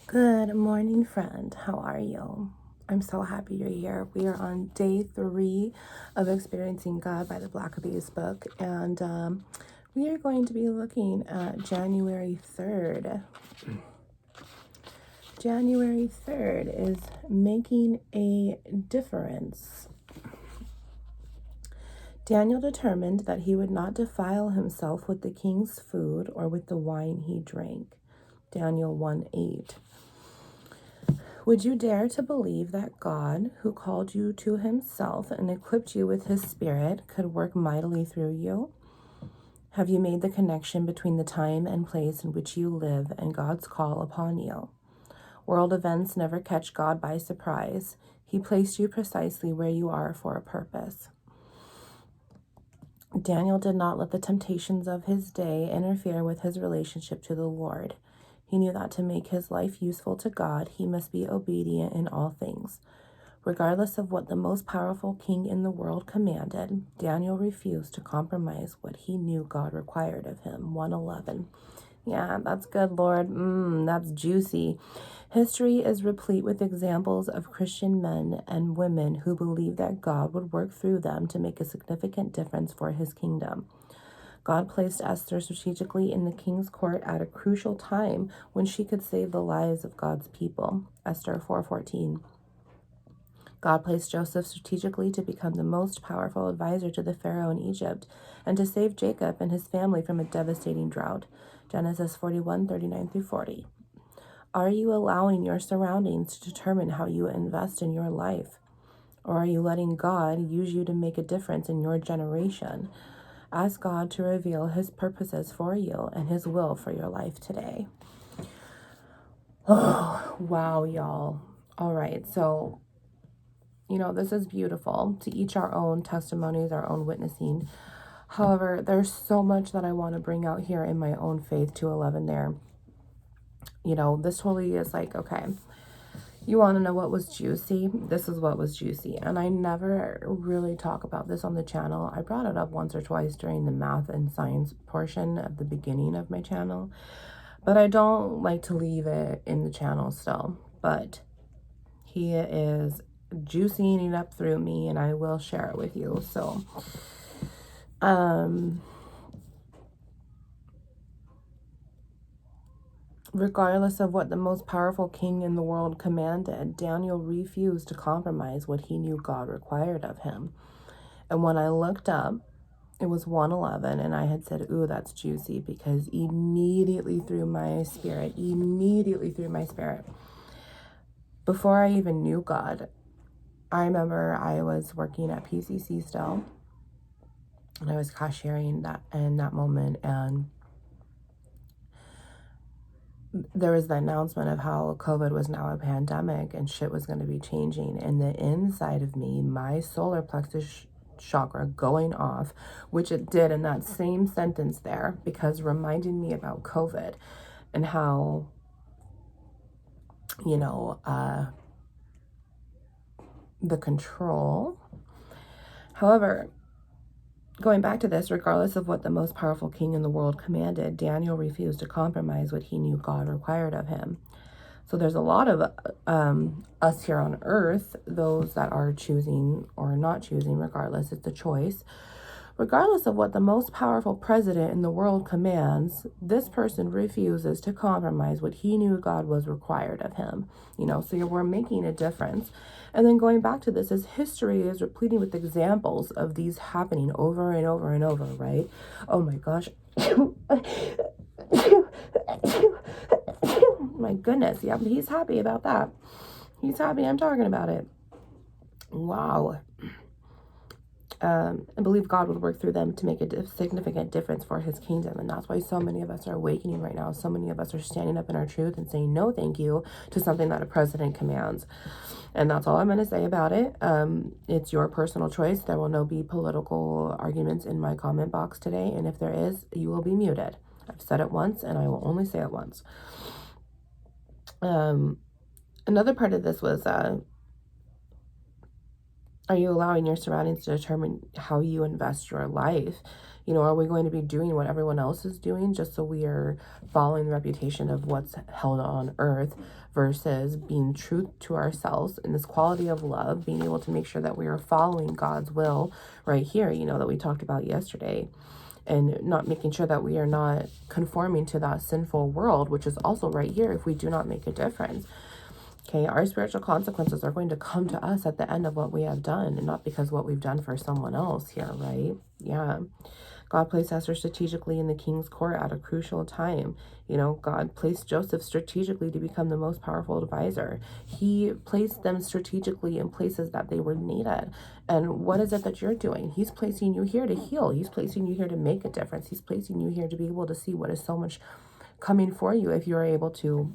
Good morning, friend. How are you? I'm so happy you're here. We are on day 3 of Experiencing God by the Blackaby's book, and we are going to be looking at January 3rd. January 3rd is making a difference. Daniel determined that he would not defile himself with the king's food or with the wine he drank. Daniel 1:8. Would you dare to believe that God, who called you to himself and equipped you with his spirit, could work mightily through you? Have you made the connection between the time and place in which you live and God's call upon you? World events never catch God by surprise. He placed you precisely where you are for a purpose. Daniel did not let the temptations of his day interfere with his relationship to the Lord. He knew that to make his life useful to God, he must be obedient in all things. Regardless of what the most powerful king in the world commanded, Daniel refused to compromise what he knew God required of him. 1:11. Yeah, that's good, Lord. That's juicy. History is replete with examples of Christian men and women who believed that God would work through them to make a significant difference for his kingdom. God placed Esther strategically in the king's court at a crucial time when she could save the lives of God's people. Esther 4:14. God placed Joseph strategically to become the most powerful advisor to the Pharaoh in Egypt and to save Jacob and his family from a devastating drought. Genesis 41:39-40. Are you allowing your surroundings to determine how you invest in your life? Or are you letting God use you to make a difference in your generation? Ask God to reveal his purposes for you and his will for your life today. Oh, wow, y'all. All right, so, this is beautiful. To each our own testimonies, our own witnessing. However, there's so much that I want to bring out here in my own faith 2:11 there. This totally is like, okay, you want to know what was juicy? This is what was juicy. And I never really talk about this on the channel. I brought it up once or twice during the math and science portion of the beginning of my channel. But I don't like to leave it in the channel still. But he is juicing it up through me, and I will share it with you. So, regardless of what the most powerful king in the world commanded, Daniel refused to compromise what he knew God required of him. And when I looked up, it was 1:11, and I had said, ooh, that's juicy, because immediately through my spirit, before I even knew God, I remember I was working at PCC still, and I was cashiering in that moment, and there was the announcement of how COVID was now a pandemic and shit was going to be changing. And the inside of me, my solar plexus chakra going off, which it did in that same sentence there, because reminding me about COVID and how, the control. However, going back to this, regardless of what the most powerful king in the world commanded, Daniel refused to compromise what he knew God required of him. So there's a lot of us here on earth, those that are choosing or not choosing, regardless, it's a choice. Regardless of what the most powerful president in the world commands, this person refuses to compromise what he knew God was required of him. So we're making a difference. And then going back to this, as history is repleting with examples of these happening over and over and over, right? Oh my gosh. My goodness. Yeah, he's happy about that. He's happy I'm talking about it. Wow. I believe God would work through them to make a significant difference for his kingdom. And that's why so many of us are awakening right now. So many of us are standing up in our truth and saying no thank you to something that a president commands. And that's all I'm going to say about it. It's your personal choice. There will no be political arguments in my comment box today. And if there is, you will be muted. I've said it once, and I will only say it once. Another part of this was Are you allowing your surroundings to determine how you invest your life? You know, are we going to be doing what everyone else is doing just so we are following the reputation of what's held on earth versus being true to ourselves in this quality of love, being able to make sure that we are following God's will right here, you know, that we talked about yesterday, and not making sure that we are not conforming to that sinful world, which is also right here if we do not make a difference. Okay, our spiritual consequences are going to come to us at the end of what we have done, and not because what we've done for someone else here, right? Yeah. God placed Esther strategically in the king's court at a crucial time. You know, God placed Joseph strategically to become the most powerful advisor. He placed them strategically in places that they were needed. And what is it that you're doing? He's placing you here to heal. He's placing you here to make a difference. He's placing you here to be able to see what is so much coming for you if you're able to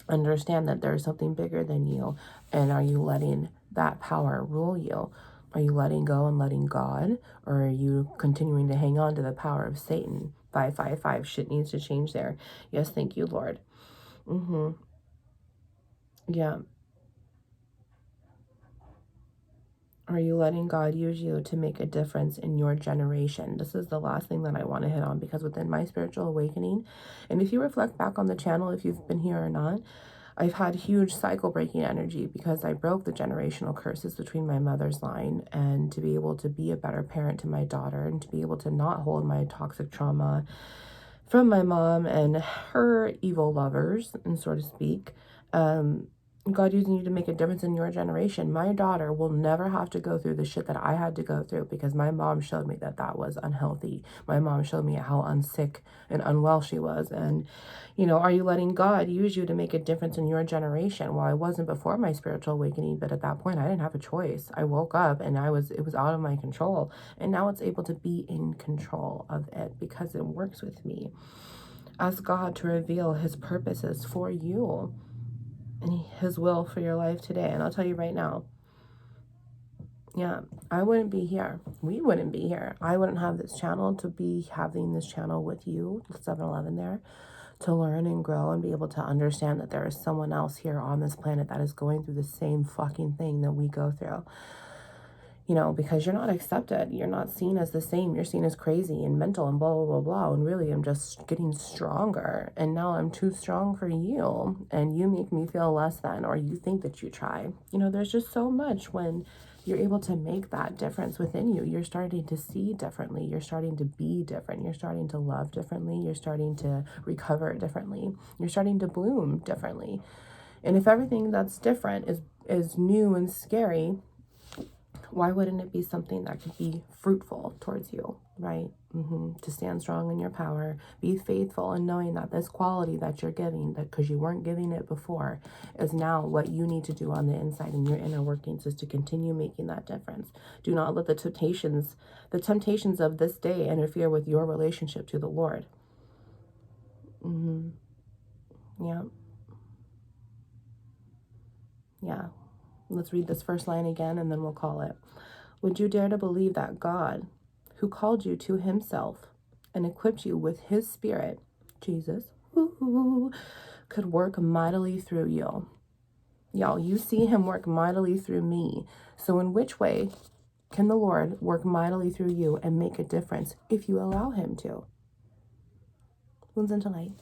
understand that there's something bigger than you. And are you letting that power rule you? Are you letting go and letting God? Or are you continuing to hang on to the power of Satan? 555. Shit needs to change there. Yes, thank you, Lord. Yeah. Are you letting God use you to make a difference in your generation? This is the last thing that I want to hit on, because within my spiritual awakening, and if you reflect back on the channel, if you've been here or not, I've had huge cycle breaking energy because I broke the generational curses between my mother's line, and to be able to be a better parent to my daughter, and to be able to not hold my toxic trauma from my mom and her evil lovers, and so to speak. God using you to make a difference in your generation. My daughter will never have to go through the shit that I had to go through, because my mom showed me that that was unhealthy. My mom showed me how unsick and unwell she was. And, you know, are you letting God use you to make a difference in your generation? Well, I wasn't before my spiritual awakening, but at that point I didn't have a choice. I woke up and it was out of my control. And now it's able to be in control of it because it works with me. Ask God to reveal his purposes for you and his will for your life today. And I'll tell you right now, yeah, I wouldn't be here. We wouldn't be here. I wouldn't have this channel to be having this channel with you, 7-Eleven there, to learn and grow and be able to understand that there is someone else here on this planet that is going through the same fucking thing that we go through. You know, because you're not accepted. You're not seen as the same. You're seen as crazy and mental and blah, blah, blah, blah. And really, I'm just getting stronger. And now I'm too strong for you. And you make me feel less than, or you think that you try. You know, there's just so much when you're able to make that difference within you. You're starting to see differently. You're starting to be different. You're starting to love differently. You're starting to recover differently. You're starting to bloom differently. And if everything that's different is new and scary, why wouldn't it be something that could be fruitful towards you, right? To stand strong in your power, be faithful, and knowing that this quality that you're giving, that because you weren't giving it before, is now what you need to do on the inside in your inner workings, is to continue making that difference. Do not let the temptations of this day interfere with your relationship to the Lord. Yeah. Yeah. Let's read this first line again and then we'll call it. Would you dare to believe that God, who called you to himself and equipped you with his spirit, Jesus, could work mightily through you? Y'all, you see him work mightily through me. So in which way can the Lord work mightily through you and make a difference if you allow him to? Wounds into light.